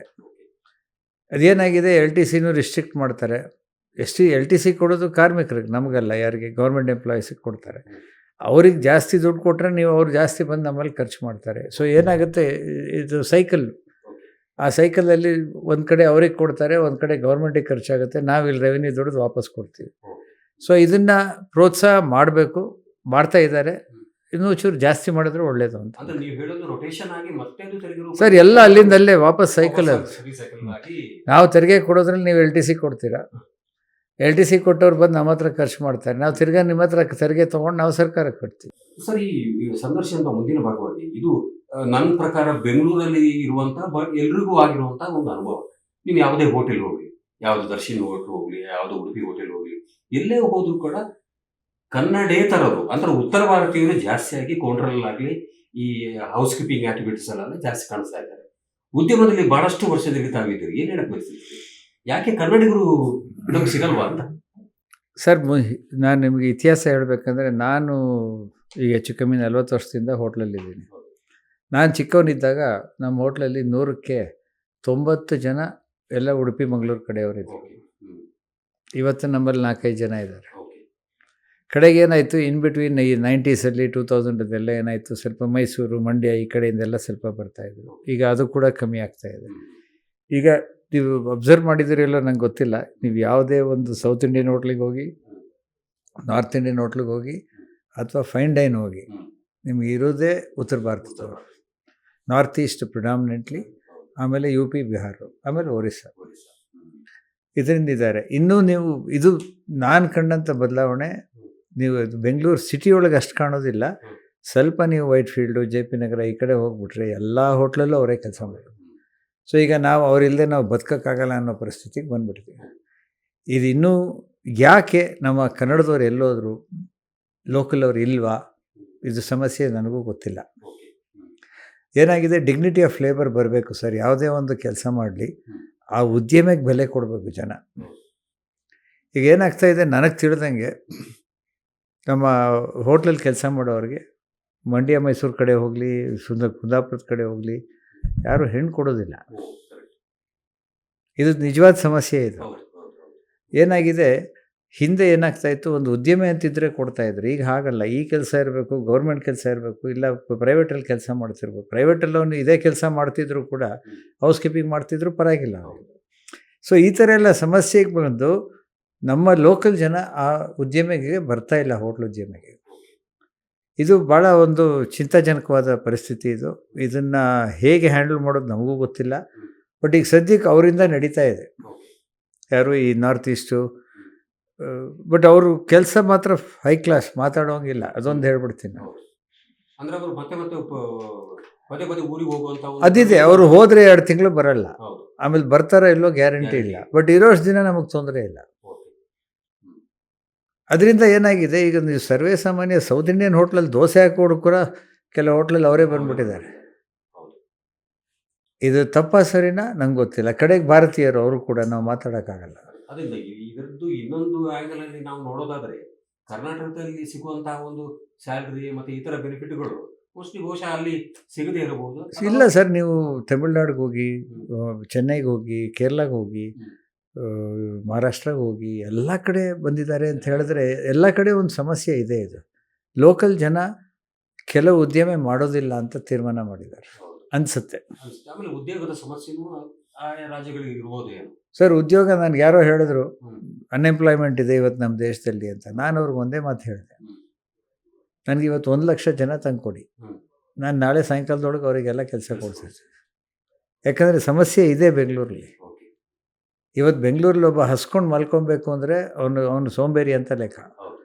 [SPEAKER 1] ಅದೇನಾಗಿದೆ, LTCನೂ ರಿಸ್ಟ್ರಿಕ್ಟ್ ಮಾಡ್ತಾರೆ. LTC ಕೊಡೋದು ಕಾರ್ಮಿಕರಿಗೆ, ನಮಗಲ್ಲ, ಯಾರಿಗೆ ಗೌರ್ಮೆಂಟ್ ಎಂಪ್ಲಾಯೀಸಿಗೆ ಕೊಡ್ತಾರೆ. ಅವ್ರಿಗೆ ಜಾಸ್ತಿ ದುಡ್ಡು ಕೊಟ್ಟರೆ ನೀವು ಅವ್ರು ಜಾಸ್ತಿ ಬಂದು ನಮ್ಮಲ್ಲಿ ಖರ್ಚು ಮಾಡ್ತಾರೆ. ಸೊ ಏನಾಗುತ್ತೆ, ಇದು ಸೈಕಲ್. ಆ ಸೈಕಲಲ್ಲಿ ಒಂದು ಕಡೆ ಅವ್ರಿಗೆ ಕೊಡ್ತಾರೆ, ಒಂದು ಕಡೆ ಗೌರ್ಮೆಂಟಿಗೆ ಖರ್ಚಾಗುತ್ತೆ, ನಾವು ಇಲ್ಲಿ ರೆವಿನ್ಯೂ ದುಡ್ದು ವಾಪಸ್ ಕೊಡ್ತೀವಿ. ಸೊ ಇದನ್ನು ಪ್ರೋತ್ಸಾಹ ಮಾಡಬೇಕು, ಮಾಡ್ತಾ ಇದ್ದಾರೆ. ಇನ್ನೂ ಚೂರು ಜಾಸ್ತಿ ಮಾಡಿದ್ರೆ ಒಳ್ಳೇದು ಅಂತ. ಸರ್, ಎಲ್ಲ ಅಲ್ಲಿಂದಲ್ಲೇ ವಾಪಸ್ ಸೈಕಲ್. ಅದು ನಾವು ತೆರಿಗೆ ಕೊಡೋದ್ರಲ್ಲಿ ನೀವು LTC ಕೊಡ್ತೀರಾ, LTC ಕೊಟ್ಟವ್ರು ಬಂದು ನಮ್ಮ ಹತ್ರ ಖರ್ಚು ಮಾಡ್ತಾರೆ, ನಾವು ತಿರ್ಗಾ ನಿಮ್ಮ ಹತ್ರ ತೆರಿಗೆ ತೊಗೊಂಡು ನಾವು ಸರ್ಕಾರಕ್ಕೆ ಕಟ್ತೀವಿ.
[SPEAKER 2] ಸರ್, ಈ ಸಂದರ್ಶನದ ಮುಂದಿನ ಭಾಗವಾಗಿ ಇದು ನನ್ನ ಪ್ರಕಾರ ಬೆಂಗಳೂರಲ್ಲಿ ಇರುವಂತಹ ಎಲ್ರಿಗೂ ಆಗಿರುವಂತಹ ಒಂದು ಅನುಭವ. ನೀವು ಯಾವುದೇ ಹೋಟೆಲ್ ಹೋಗಿ ಯಾವುದು ದರ್ಶನ್ ಹೋಟೆಲ್ ಹೋಗ್ಲಿ, ಯಾವುದು ಉಡುಪಿ ಹೋಟೆಲ್ ಹೋಗ್ಲಿ, ಎಲ್ಲೇ ಹೋದ್ರು ಕೂಡ ಕನ್ನಡೇತರರು ಅಂದ್ರೆ ಉತ್ತರ ಭಾರತೀಯರು ಜಾಸ್ತಿಯಾಗಿ ಕೌಂಟರಲ್ಲಾಗಲಿ ಈ ಹೌಸ್ ಕೀಪಿಂಗ್ ಆಕ್ಟಿವಿಟೀಸ್ ಅಲ್ಲ ಜಾಸ್ತಿ ಕಾಣಿಸ್ತಾ ಇದ್ದಾರೆ. ಉದ್ಯಮದಲ್ಲಿ ಬಹಳಷ್ಟು ವರ್ಷದಲ್ಲಿ ತಾವಿದ್ದೀರಿ, ಏನ್ ಹೇಳಕ್ ಬಯಸ್ತೀರಿ? ಯಾಕೆ ಕನ್ನಡಿಗರು ಬಿಡೋಕೆ ಸಿಗಲ್ವಾ ಅಂತ?
[SPEAKER 1] ಸರ್ ನಾನು ನಿಮಗೆ ಇತಿಹಾಸ ಹೇಳಬೇಕಂದ್ರೆ, ನಾನು ಈಗ ಹೆಚ್ಚು ಕಮ್ಮಿ 40 ವರ್ಷದಿಂದ ಹೋಟ್ಲಲ್ಲಿದ್ದೀನಿ. ನಾನು ಚಿಕ್ಕವನಿದ್ದಾಗ ನಮ್ಮ ಹೋಟ್ಲಲ್ಲಿ 100ಕ್ಕೆ 90 ಜನ ಎಲ್ಲ ಉಡುಪಿ ಮಂಗಳೂರು ಕಡೆಯವರಿದ್ದರು. ಇವತ್ತು ನಮ್ಮಲ್ಲಿ 4-5 ಜನ ಇದ್ದಾರೆ. ಕಡೆಗೆ ಏನಾಯಿತು, ಇನ್ ಬಿಟ್ವೀನ್ ಈ 90ಸಲ್ಲಿ 2000 ಏನಾಯಿತು, ಸ್ವಲ್ಪ ಮೈಸೂರು ಮಂಡ್ಯ ಈ ಕಡೆಯಿಂದೆಲ್ಲ ಸ್ವಲ್ಪ ಬರ್ತಾಯಿದ್ರು. ಈಗ ಅದು ಕೂಡ ಕಮ್ಮಿ ಆಗ್ತಾಯಿದೆ. ಈಗ ನೀವು ಅಬ್ಸರ್ವ್ ಮಾಡಿದಿರಲ್ಲ ನಂಗೆ ಗೊತ್ತಿಲ್ಲ, ನೀವು ಯಾವುದೇ ಒಂದು ಸೌತ್ ಇಂಡಿಯನ್ ಹೋಟ್ಲಿಗೆ ಹೋಗಿ, ನಾರ್ತ್ ಇಂಡಿಯನ್ ಹೋಟ್ಲಿಗೆ ಹೋಗಿ, ಅಥವಾ ಫೈನ್ ಡೈನ್ ಹೋಗಿ, ನಿಮ್ಗೆ ಇರೋದೇ ಉತ್ತರ ಭಾರತದವರು. ನಾರ್ತ್ ಈಸ್ಟ್ ಪ್ರಿಡಾಮಿನೆಂಟ್ಲಿ, ಆಮೇಲೆ ಯು ಪಿ, ಬಿಹಾರ, ಆಮೇಲೆ ಒರಿಸ್ಸಾ, ಇದರಿಂದ ಇದ್ದಾರೆ. ಇನ್ನೂ ನೀವು ಇದು ನಾನು ಕಂಡಂಥ ಬದಲಾವಣೆ, ನೀವು ಬೆಂಗಳೂರು ಸಿಟಿಯೊಳಗೆ ಅಷ್ಟು ಕಾಣೋದಿಲ್ಲ. ಸ್ವಲ್ಪ ನೀವು ವೈಟ್ ಫೀಲ್ಡು, ಜೆ ಪಿ ನಗರ ಈ ಕಡೆ ಹೋಗ್ಬಿಟ್ರೆ ಎಲ್ಲ ಹೋಟ್ಲಲ್ಲೂ ಅವರೇ ಕೆಲಸ ಮಾಡೋದು. ಸೊ ಈಗ ನಾವು ಅವರಿಲ್ಲದೆ ನಾವು ಬದುಕೋಕ್ಕಾಗಲ್ಲ ಅನ್ನೋ ಪರಿಸ್ಥಿತಿಗೆ ಬಂದುಬಿಡ್ತೀವಿ. ಇದು ಇನ್ನೂ ಯಾಕೆ ನಮ್ಮ ಕನ್ನಡದವ್ರು ಎಲ್ಲೋದ್ರು, ಲೋಕಲ್ ಅವ್ರು ಇಲ್ವಾ, ಇದು ಸಮಸ್ಯೆ ನನಗೂ ಗೊತ್ತಿಲ್ಲ. ಏನಾಗಿದೆ, ಡಿಗ್ನಿಟಿ ಆಫ್ ಲೇಬರ್ ಬರಬೇಕು ಸರ್. ಯಾವುದೇ ಒಂದು ಕೆಲಸ ಮಾಡಲಿ ಆ ಉದ್ಯಮಕ್ಕೆ ಬೆಲೆ ಕೊಡಬೇಕು ಜನ. ಈಗ ಏನಾಗ್ತಾಯಿದೆ, ನನಗೆ ತಿಳಿದಂಗೆ ನಮ್ಮ ಹೋಟ್ಲಲ್ಲಿ ಕೆಲಸ ಮಾಡೋರಿಗೆ ಮಂಡ್ಯ ಮೈಸೂರು ಕಡೆ ಹೋಗಲಿ, ಕುಂದಾಪುರದ ಕಡೆ ಹೋಗಲಿ, ಯಾರೂ ಹೆಣ್ಣು ಕೊಡೋದಿಲ್ಲ. ಇದು ನಿಜವಾದ ಸಮಸ್ಯೆ. ಇದು ಏನಾಗಿದೆ, ಹಿಂದೆ ಏನಾಗ್ತಾಯಿತ್ತು, ಒಂದು ಉದ್ಯಮ ಅಂತಿದ್ರೆ ಕೊಡ್ತಾಯಿದ್ರು. ಈಗ ಹಾಗಲ್ಲ. ಈ ಕೆಲಸ ಇರಬೇಕು, ಗೌರ್ಮೆಂಟ್ ಕೆಲಸ ಇರಬೇಕು, ಇಲ್ಲ ಪ್ರೈವೇಟಲ್ಲಿ ಕೆಲಸ ಮಾಡ್ತಿರ್ಬೇಕು. ಪ್ರೈವೇಟಲ್ಲಿ ಅವನು ಇದೇ ಕೆಲಸ ಮಾಡ್ತಿದ್ರು ಕೂಡ ಹೌಸ್ ಕೀಪಿಂಗ್ ಮಾಡ್ತಿದ್ರು, ಪರವಾಗಿಲ್ಲ. ಸೊ ಈ ಥರ ಎಲ್ಲ ಸಮಸ್ಯೆಗೆ ಬಂದು ನಮ್ಮ ಲೋಕಲ್ ಜನ ಆ ಉದ್ಯಮಿಗೆ ಬರ್ತಾಯಿಲ್ಲ, ಹೋಟ್ಲ್ ಉದ್ಯಮಿಗೆ. ಇದು ಭಾಳ ಒಂದು ಚಿಂತಾಜನಕವಾದ ಪರಿಸ್ಥಿತಿ. ಇದನ್ನು ಹೇಗೆ ಹ್ಯಾಂಡಲ್ ಮಾಡೋದು ನಮಗೂ ಗೊತ್ತಿಲ್ಲ. ಬಟ್ ಈಗ ಸದ್ಯಕ್ಕೆ ಅವರಿಂದ ನಡೀತಾ ಇದೆ, ಯಾರು ಈ ನಾರ್ತ್ ಈಸ್ಟು. ಬಟ್ ಅವರು ಕೆಲಸ ಮಾತ್ರ ಹೈ ಕ್ಲಾಸ್, ಮಾತಾಡೋಂಗಿಲ್ಲ, ಅದೊಂದು ಹೇಳ್ಬಿಡ್ತೀನಿ.
[SPEAKER 2] ಅಂದ್ರೆ ಅವರು ಮತ್ತೆ ಮತ್ತೆ ಪದೇ ಪದೇ ಊರಿಗೆ ಹೋಗುವಂತ
[SPEAKER 1] ಅದಿದೆ. ಅವರು ಹೋದರೆ 2 ತಿಂಗಳು ಬರಲ್ಲ, ಆಮೇಲೆ ಬರ್ತಾರೋ ಇಲ್ಲೋ ಗ್ಯಾರಂಟಿ ಇಲ್ಲ. ಬಟ್ ಇರೋಷ್ಟು ದಿನ ನಮಗೆ ತೊಂದರೆ ಇಲ್ಲ. ಅದರಿಂದ ಏನಾಗಿದೆ, ಈಗ ನೀವು ಸರ್ವೇ ಸಾಮಾನ್ಯ ಸೌತ್ ಇಂಡಿಯನ್ ಹೋಟ್ಲಲ್ಲಿ ದೋಸೆ ಹಾಕೋಡು ಕೂಡ ಕೆಲವು ಹೋಟ್ಲಲ್ಲಿ ಅವರೇ ಬಂದುಬಿಟ್ಟಿದ್ದಾರೆ. ಇದು ತಪ್ಪ ಸರಿನಾ ನಂಗೆ ಗೊತ್ತಿಲ್ಲ. ಕಡೆಗೆ ಭಾರತೀಯರು, ಅವರು ಕೂಡ ನಾವು ಮಾತಾಡೋಕ್ಕಾಗಲ್ಲ.
[SPEAKER 2] ಅದರಿಂದ ಇದರದ್ದು ಇನ್ನೊಂದು ಆಂಗಲ್ ಅಲ್ಲಿ ನಾವು ನೋಡೋದಾದ್ರೆ, ಕರ್ನಾಟಕದಲ್ಲಿ ಸಿಗುವಂತಹ ಒಂದು ಸ್ಯಾಲರಿ ಮತ್ತು ಇತರ ಬೆನಿಫಿಟ್ಗಳು ಬಹುಶಃ ಅಲ್ಲಿ ಸಿಗದೇ ಇರಬಹುದು.
[SPEAKER 1] ಇಲ್ಲ ಸರ್, ನೀವು ತಮಿಳ್ನಾಡಿಗೆ ಹೋಗಿ, ಚೆನ್ನೈಗೆ ಹೋಗಿ, ಕೇರಳಗೆ ಹೋಗಿ, ಮಹಾರಾಷ್ಟ್ರಗೆ ಹೋಗಿ, ಎಲ್ಲ ಕಡೆ ಬಂದಿದ್ದಾರೆ ಅಂತ ಹೇಳಿದ್ರೆ ಎಲ್ಲ ಕಡೆ ಒಂದು ಸಮಸ್ಯೆ ಇದೆ. ಇದು ಲೋಕಲ್ ಜನ ಕೆಲವು ಉದ್ಯಮ ಮಾಡೋದಿಲ್ಲ ಅಂತ ತೀರ್ಮಾನ ಮಾಡಿದ್ದಾರೆ ಅನಿಸುತ್ತೆ.
[SPEAKER 2] ಆಮೇಲೆ ಉದ್ಯೋಗದ ಸಮಸ್ಯೆನೂ ಆಯಾ ರಾಜ್ಯಗಳಿಗೆ ಇರ್ಬೋದು ಏನು
[SPEAKER 1] ಸರ್. ಉದ್ಯೋಗ ನನಗೆ ಯಾರೋ ಹೇಳಿದ್ರು ಅನ್ಎಂಪ್ಲಾಯ್ಮೆಂಟ್ ಇದೆ ಇವತ್ತು ನಮ್ಮ ದೇಶದಲ್ಲಿ ಅಂತ. ನಾನು ಅವ್ರಿಗೆ ಒಂದೇ ಮಾತು ಹೇಳಿದೆ, ನನಗೆ ಇವತ್ತು 1 ಲಕ್ಷ ಜನ ತಂದುಕೊಡಿ, ನಾನು ನಾಳೆ ಸಾಯಂಕಾಲದೊಳಗೆ ಅವರಿಗೆಲ್ಲ ಕೆಲಸ ಕೊಡ್ತೀನಿ. ಯಾಕಂದರೆ ಸಮಸ್ಯೆ ಇದೆ ಬೆಂಗಳೂರಲ್ಲಿ. ಇವತ್ತು ಬೆಂಗಳೂರಲ್ಲಿ ಒಬ್ಬ ಹಸ್ಕೊಂಡು ಮಲ್ಕೊಬೇಕು ಅಂದರೆ ಅವನು ಸೋಂಬೇರಿ ಅಂತ ಲೆಕ್ಕ.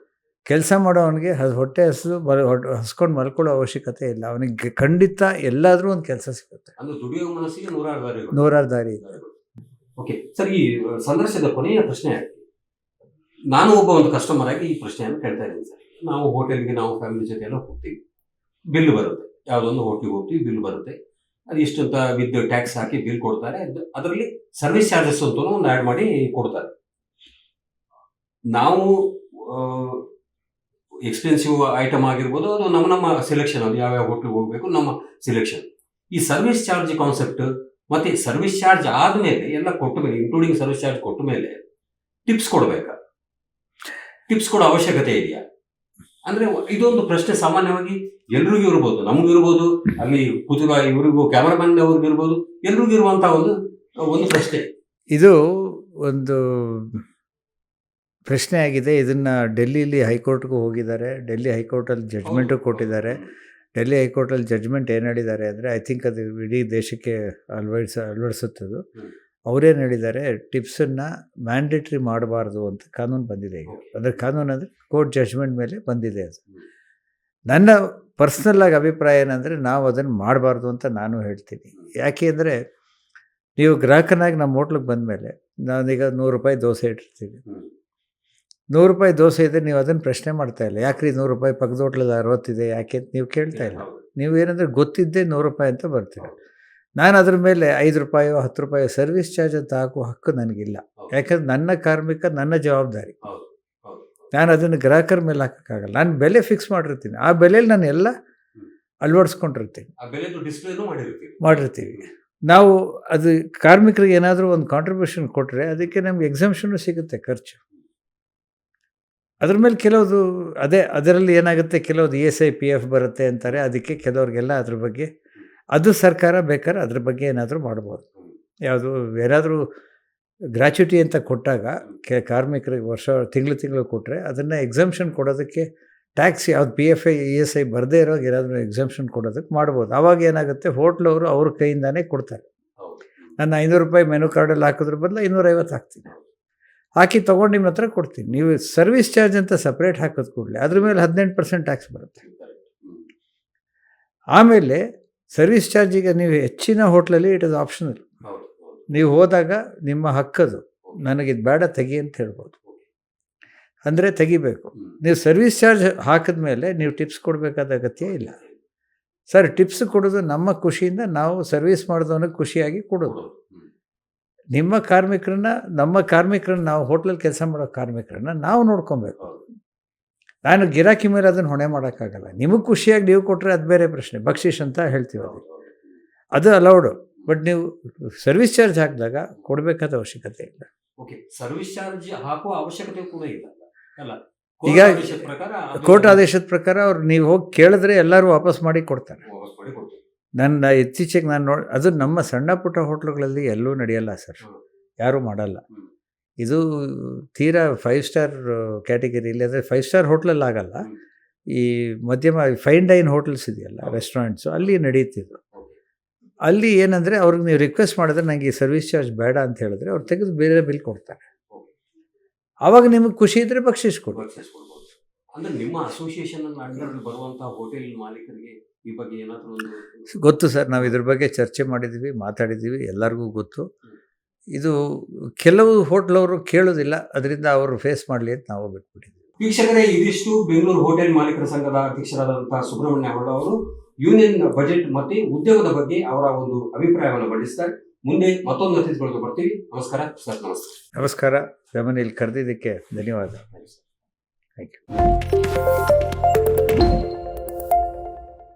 [SPEAKER 1] ಕೆಲಸ ಮಾಡೋವನಿಗೆ ಹೊಟ್ಟೆ ಹಸ್ಕೊಂಡು ಮಲ್ಕೊಳ್ಳೋ ಅವಶ್ಯಕತೆ ಇಲ್ಲ. ಅವನಿಗೆ ಖಂಡಿತ ಎಲ್ಲಾದರೂ ಒಂದು ಕೆಲಸ ಸಿಗುತ್ತೆ.
[SPEAKER 2] ದುಡಿಯೋ ಮನಸ್ಸಿಗೆ
[SPEAKER 1] ನೂರಾರು ದಾರಿ ಇದೆ.
[SPEAKER 2] ಓಕೆ ಸರ್, ಈ ಸಂದರ್ಶನದ ಕೊನೆಯ ಪ್ರಶ್ನೆ ಆಗಿದೆ. ನಾನು ಒಬ್ಬ ಒಂದು ಕಸ್ಟಮರ್ ಆಗಿ ಈ ಪ್ರಶ್ನೆಯನ್ನು ಕೇಳ್ತಾ ಇದ್ದೀನಿ ಸರ್. ನಾವು ಹೋಟೆಲ್ಗೆ ನಾವು ಫ್ಯಾಮಿಲಿ ಜೊತೆ ಎಲ್ಲ ಹೋಗ್ತೀವಿ, ಬಿಲ್ ಬರುತ್ತೆ. ಯಾವುದೊಂದು ಹೋಟ್ಲಿಗೆ ಹೋಗ್ತೀವಿ, ಬಿಲ್ ಬರುತ್ತೆ. ಅದು ಇಷ್ಟಂತ ವಿತ್ ಟ್ಯಾಕ್ಸ್ ಹಾಕಿ ಬಿಲ್ ಕೊಡ್ತಾರೆ. ಅದರಲ್ಲಿ ಸರ್ವಿಸ್ ಚಾರ್ಜಸ್ ಅಂತ ಒಂದು ಆ್ಯಡ್ ಮಾಡಿ ಕೊಡ್ತಾರೆ. ನಾವು ಎಕ್ಸ್ಪೆನ್ಸಿವ್ ಐಟಮ್ ಆಗಿರ್ಬೋದು, ಅದು ನಮ್ಮ ಸೆಲೆಕ್ಷನ್, ಅದು ಯಾವ್ಯಾವ ಹೋಟ್ಲಿಗೆ ಹೋಗಬೇಕು ನಮ್ಮ ಸೆಲೆಕ್ಷನ್. ಈ ಸರ್ವಿಸ್ ಚಾರ್ಜ್ ಕಾನ್ಸೆಪ್ಟ್ ಮತ್ತೆ ಸರ್ವಿಸ್ ಚಾರ್ಜ್ ಆದಮೇಲೆ ಎಲ್ಲ ಕೊಟ್ಟ ಮೇಲೆ, ಇನ್ಕ್ಲೂಡಿಂಗ್ ಸರ್ವಿಸ್ ಚಾರ್ಜ್ ಕೊಟ್ಟ ಮೇಲೆ ಟಿಪ್ಸ್ ಕೊಡಬೇಕಾ? ಟಿಪ್ಸ್ ಕೊಡೋ ಅವಶ್ಯಕತೆ ಇದೆಯಾ? ಅಂದ್ರೆ ಇದೊಂದು ಪ್ರಶ್ನೆ ಸಾಮಾನ್ಯವಾಗಿ ಎಲ್ರಿಗೂ ಇರ್ಬೋದು, ನಮಗೂ ಇರ್ಬೋದು, ಅಲ್ಲಿ ಕೂತಿರುವ ಇವರಿಗೂ ಕ್ಯಾಮರಾಮನ್ ಅವ್ರಿಗೂ ಇರ್ಬೋದು, ಎಲ್ರಿಗೂ ಇರುವಂತಹ ಒಂದು ಪ್ರಶ್ನೆ.
[SPEAKER 1] ಇದು ಒಂದು ಪ್ರಶ್ನೆ ಆಗಿದೆ. ಇದನ್ನು ಡೆಲ್ಲಿಲಿ ಹೈಕೋರ್ಟ್ಗೂ ಹೋಗಿದ್ದಾರೆ. ಡೆಲ್ಲಿ ಹೈಕೋರ್ಟಲ್ಲಿ ಜಡ್ಜ್ಮೆಂಟು ಕೊಟ್ಟಿದ್ದಾರೆ. ಡೆಲ್ಲಿ ಹೈಕೋರ್ಟಲ್ಲಿ ಜಡ್ಜ್ಮೆಂಟ್ ಏನು ಹೇಳಿದ್ದಾರೆ ಅಂದರೆ, ಐ ಥಿಂಕ್ ಅದು ಇಡೀ ದೇಶಕ್ಕೆ ಅಳವಡಿಸುತ್ತದು. ಅವರೇನು ಹೇಳಿದ್ದಾರೆ, ಟಿಪ್ಸನ್ನು ಮ್ಯಾಂಡೇಟ್ರಿ ಮಾಡಬಾರ್ದು ಅಂತ ಕಾನೂನು ಬಂದಿದೆ ಈಗ. ಅಂದರೆ ಕಾನೂನು ಅಂದರೆ ಕೋರ್ಟ್ ಜಡ್ಜ್ಮೆಂಟ್ ಮೇಲೆ ಬಂದಿದೆ ಅದು. ನನ್ನ ಪರ್ಸ್ನಲ್ಲಾಗಿ ಅಭಿಪ್ರಾಯ ಏನಂದರೆ, ನಾವು ಅದನ್ನು ಮಾಡಬಾರ್ದು ಅಂತ ನಾನು ಹೇಳ್ತೀನಿ. ಯಾಕೆ ಅಂದರೆ, ನೀವು ಗ್ರಾಹಕನಾಗಿ ನಮ್ಮ ಹೋಟ್ಲಿಗೆ ಬಂದಮೇಲೆ ನಾನೀಗ ₹100 ದೋಸೆ ಇಟ್ಟಿರ್ತೀನಿ.
[SPEAKER 2] ಹ್ಮ್.
[SPEAKER 1] ₹100 ದೋಸೆ ಇದೆ, ನೀವು ಅದನ್ನು ಪ್ರಶ್ನೆ ಮಾಡ್ತಾ ಇಲ್ಲ. ಯಾಕ್ರಿ ₹100 ಪಕ್ಕದ ಹೋಟ್ಲಲ್ಲಿ 60 ಇದೆ ಯಾಕೆ ಅಂತ ನೀವು ಕೇಳ್ತಾ ಇಲ್ಲ.
[SPEAKER 2] ಹೌದು.
[SPEAKER 1] ನೀವು ಏನಂದರೆ ಗೊತ್ತಿದ್ದೇ ₹100 ಅಂತ ಬರ್ತೀರ. ನಾನು ಅದ್ರ ಮೇಲೆ ₹5 ₹10 ಸರ್ವಿಸ್ ಚಾರ್ಜ್ ಅಂತ ಹಾಕುವ ಹಕ್ಕು ನನಗಿಲ್ಲ.
[SPEAKER 2] ಹೌದು.
[SPEAKER 1] ಯಾಕಂದ್ರೆ ನನ್ನ ಕಾರ್ಮಿಕ ನನ್ನ ಜವಾಬ್ದಾರಿ.
[SPEAKER 2] ಹೌದು. ಹೌದು.
[SPEAKER 1] ನಾನು ಅದನ್ನು ಗ್ರಾಹಕರ ಮೇಲೆ ಹಾಕೋಕ್ಕಾಗಲ್ಲ. ನಾನು ಬೆಲೆ ಫಿಕ್ಸ್ ಮಾಡಿರ್ತೀನಿ. ಆ ಬೆಲೆಯಲ್ಲಿ ನಾನು ಎಲ್ಲ ಅಳವಡಿಸ್ಕೊಂಡಿರ್ತೀನಿ,
[SPEAKER 2] ಆ ಬೆಲೆದು ಡಿಸ್ಪ್ಲೇನು
[SPEAKER 1] ಮಾಡಿರ್ತೀವಿ. ನಾವು ಅದು ಕಾರ್ಮಿಕರಿಗೆ ಏನಾದರೂ ಒಂದು ಕಾಂಟ್ರಿಬ್ಯೂಷನ್ ಕೊಟ್ಟರೆ ಅದಕ್ಕೆ ನಮ್ಗೆ ಎಕ್ಸಂಪ್ಷನ್ನು ಸಿಗುತ್ತೆ ಖರ್ಚು. ಅದ್ರ ಮೇಲೆ ಕೆಲವುದು ಅದರಲ್ಲಿ ಏನಾಗುತ್ತೆ, ಕೆಲವ್ದು ESI PF ಬರುತ್ತೆ ಅಂತಾರೆ. ಅದಕ್ಕೆ ಕೆಲವ್ರಿಗೆಲ್ಲ ಅದ್ರ ಬಗ್ಗೆ ಅದು ಸರ್ಕಾರ ಬೇಕಾದ್ರೆ ಅದ್ರ ಬಗ್ಗೆ ಏನಾದರೂ ಮಾಡ್ಬೋದು. ಯಾವುದು ಏನಾದರೂ ಗ್ರ್ಯಾಚ್ಯುಟಿ ಅಂತ ಕೊಟ್ಟಾಗ ಕಾರ್ಮಿಕರಿಗೆ ತಿಂಗಳು ಕೊಟ್ಟರೆ ಅದನ್ನು ಎಕ್ಸಂಪ್ಷನ್ ಕೊಡೋದಕ್ಕೆ ಟ್ಯಾಕ್ಸ್ ಯಾವ್ದು PF ESI ಬರದೇ ಇರೋವಾಗ ಏನಾದರೂ ಎಕ್ಸಂಪ್ಷನ್ ಕೊಡೋದಕ್ಕೆ ಮಾಡ್ಬೋದು. ಆವಾಗ ಏನಾಗುತ್ತೆ, ಹೋಟ್ಲವರು ಅವ್ರ ಕೈಯಿಂದಾನೇ ಕೊಡ್ತಾರೆ. ನನ್ನ ₹500 ಮೆನು ಕಾರ್ಡಲ್ಲಿ ಹಾಕಿದ್ರ ಬದಲು 550 ಹಾಕ್ತೀನಿ, ಹಾಕಿ ತೊಗೊಂಡು ನಿಮ್ಮ ಹತ್ರ ಕೊಡ್ತೀನಿ. ನೀವು ಸರ್ವಿಸ್ ಚಾರ್ಜ್ ಅಂತ ಸಪ್ರೇಟ್ ಹಾಕೋದು ಕೂಡಲೇ ಅದ್ರ ಮೇಲೆ 18% ಟ್ಯಾಕ್ಸ್ ಬರುತ್ತೆ. ಆಮೇಲೆ ಸರ್ವಿಸ್ ಚಾರ್ಜಿಗೆ ನೀವು ಹೆಚ್ಚಿನ ಹೋಟ್ಲಲ್ಲಿ ಇಟ್ ಇಸ್ ಆಪ್ಷನಲ್. ನೀವು ಹೋದಾಗ ನಿಮ್ಮ ಹಕ್ಕದು, ನನಗಿದು ಬೇಡ ತೆಗಿ ಅಂತ ಹೇಳ್ಬೋದು. ಅಂದರೆ ತೆಗಿಬೇಕು. ನೀವು ಸರ್ವಿಸ್ ಚಾರ್ಜ್ ಹಾಕಿದ ಮೇಲೆ ನೀವು ಟಿಪ್ಸ್ ಕೊಡಬೇಕಾದ ಅಗತ್ಯ ಇಲ್ಲ. ಸರ್, ಟಿಪ್ಸ್ ಕೊಡೋದು ನಮ್ಮ ಖುಷಿಯಿಂದ, ನಾವು ಸರ್ವಿಸ್ ಮಾಡಿದವನಿಗೆ ಖುಷಿಯಾಗಿ ಕೊಡೋದು. ನಮ್ಮ ಕಾರ್ಮಿಕರನ್ನ ನಾವು ಹೋಟ್ಲಲ್ಲಿ ಕೆಲಸ ಮಾಡೋ ಕಾರ್ಮಿಕರನ್ನ ನಾವು ನೋಡ್ಕೊಬೇಕು. ನಾನು ಗಿರಾಕಿ ಮೇಲೆ ಅದನ್ನು ಹೊಣೆ ಮಾಡೋಕ್ಕಾಗಲ್ಲ. ನಿಮಗೆ ಖುಷಿಯಾಗಿ ನೀವು ಕೊಟ್ಟರೆ ಅದು ಬೇರೆ ಪ್ರಶ್ನೆ, ಬಕ್ಷಿಷ್ ಅಂತ ಹೇಳ್ತೀವಿ, ಅದು ಅಲೌಡು. ಬಟ್ ನೀವು ಸರ್ವಿಸ್ ಚಾರ್ಜ್ ಹಾಕಿದಾಗ ಕೊಡಬೇಕಾದ ಅವಶ್ಯಕತೆ ಇಲ್ಲ.
[SPEAKER 2] ಓಕೆ, ಸರ್ವಿಸ್ ಚಾರ್ಜ್ ಹಾಕುವ ಅವಶ್ಯಕತೆ ಕೂಡ ಇಲ್ಲ ಅಲ್ಲ.
[SPEAKER 1] ಈಗ ಕೋರ್ಟ್ ಆದೇಶದ ಪ್ರಕಾರ ಅವ್ರು ನೀವು ಹೋಗಿ ಕೇಳಿದ್ರೆ ಎಲ್ಲರೂ ವಾಪಸ್ ಮಾಡಿ ಕೊಡ್ತಾರೆ. ನನ್ನ ಇತ್ತೀಚೆಗೆ ನಾನು ಅದು ನಮ್ಮ ಸಣ್ಣ ಪುಟ್ಟ ಹೋಟ್ಲುಗಳಲ್ಲಿ ಎಲ್ಲೂ ನಡೆಯಲ್ಲ ಸರ್, ಯಾರೂ ಮಾಡಲ್ಲ. ಇದು ತೀರಾ 5 ಸ್ಟಾರ್ ಕ್ಯಾಟಗರಿಯಲ್ಲಿ, ಅಂದರೆ 5 ಸ್ಟಾರ್ ಹೋಟ್ಲಲ್ಲಿ ಆಗಲ್ಲ. ಈ ಮಧ್ಯಮ ಫೈನ್ ಡೈನ್ ಹೋಟೆಲ್ಸ್ ಇದೆಯಲ್ಲ, ರೆಸ್ಟೋರೆಂಟ್ಸು, ಅಲ್ಲಿ ನಡೀತಿದ್ದು. ಅಲ್ಲಿ ಏನಂದರೆ ಅವ್ರಿಗೆ ನೀವು ರಿಕ್ವೆಸ್ಟ್ ಮಾಡಿದ್ರೆ ನನಗೆ ಈ ಸರ್ವಿಸ್ ಚಾರ್ಜ್ ಬೇಡ ಅಂತ ಹೇಳಿದ್ರೆ ಅವ್ರು ತೆಗೆದು ಬೇರೆ ಬಿಲ್ ಕೊಡ್ತಾರೆ. ಆವಾಗ ನಿಮಗೆ ಖುಷಿ ಇದ್ದರೆ ಬಕ್ಷಿಸ್ ಕೊಡಿ.
[SPEAKER 2] ಅಂದರೆ ನಿಮ್ಮ ಅಸೋಸಿಯೇಷನ್ ಅಂಡರಲ್ಲಿ ಬರುವಂಥ ಹೋಟೆಲ್ ಮಾಲೀಕರಿಗೆ ಈ ಬಗ್ಗೆ ಏನಾದರೂ
[SPEAKER 1] ಗೊತ್ತು ಸರ್, ನಾವು ಇದ್ರ ಬಗ್ಗೆ ಚರ್ಚೆ ಮಾಡಿದ್ದೀವಿ, ಮಾತಾಡಿದ್ದೀವಿ, ಎಲ್ಲರಿಗೂ ಗೊತ್ತು. ಇದು ಕೆಲವು ಹೋಟ್ಲವರು ಕೇಳೋದಿಲ್ಲ, ಅದರಿಂದ ಅವರು ಫೇಸ್ ಮಾಡಲಿ ಅಂತ ನಾವು ಬಿಟ್ಬಿಟ್ಟಿದ್ದೀವಿ.
[SPEAKER 2] ವೀಕ್ಷಕರೇ, ಇದಿಷ್ಟು ಬೆಂಗಳೂರು ಹೋಟೆಲ್ ಮಾಲೀಕರ ಸಂಘದ ಅಧ್ಯಕ್ಷರಾದಂತಹ ಸುಬ್ರಹ್ಮಣ್ಯ ಹೊಳ್ಳ ಅವರು ಯೂನಿಯನ್ ಬಜೆಟ್ ಮತ್ತು ಉದ್ಯೋಗದ ಬಗ್ಗೆ ಅವರ ಒಂದು ಅಭಿಪ್ರಾಯವನ್ನು ಮಂಡಿಸ್ತಾರೆ. ಮುಂದೆ ಮತ್ತೊಂದು ಅತಿಥಿಗಳಿಗೆ ಬರ್ತೀವಿ. ನಮಸ್ಕಾರ ಸರ್.
[SPEAKER 1] ನಮಸ್ಕಾರ. ರಮಣಿ, ಇಲ್ಲಿ ಕರೆದಿದ್ದಕ್ಕೆ ಧನ್ಯವಾದ. Thank you.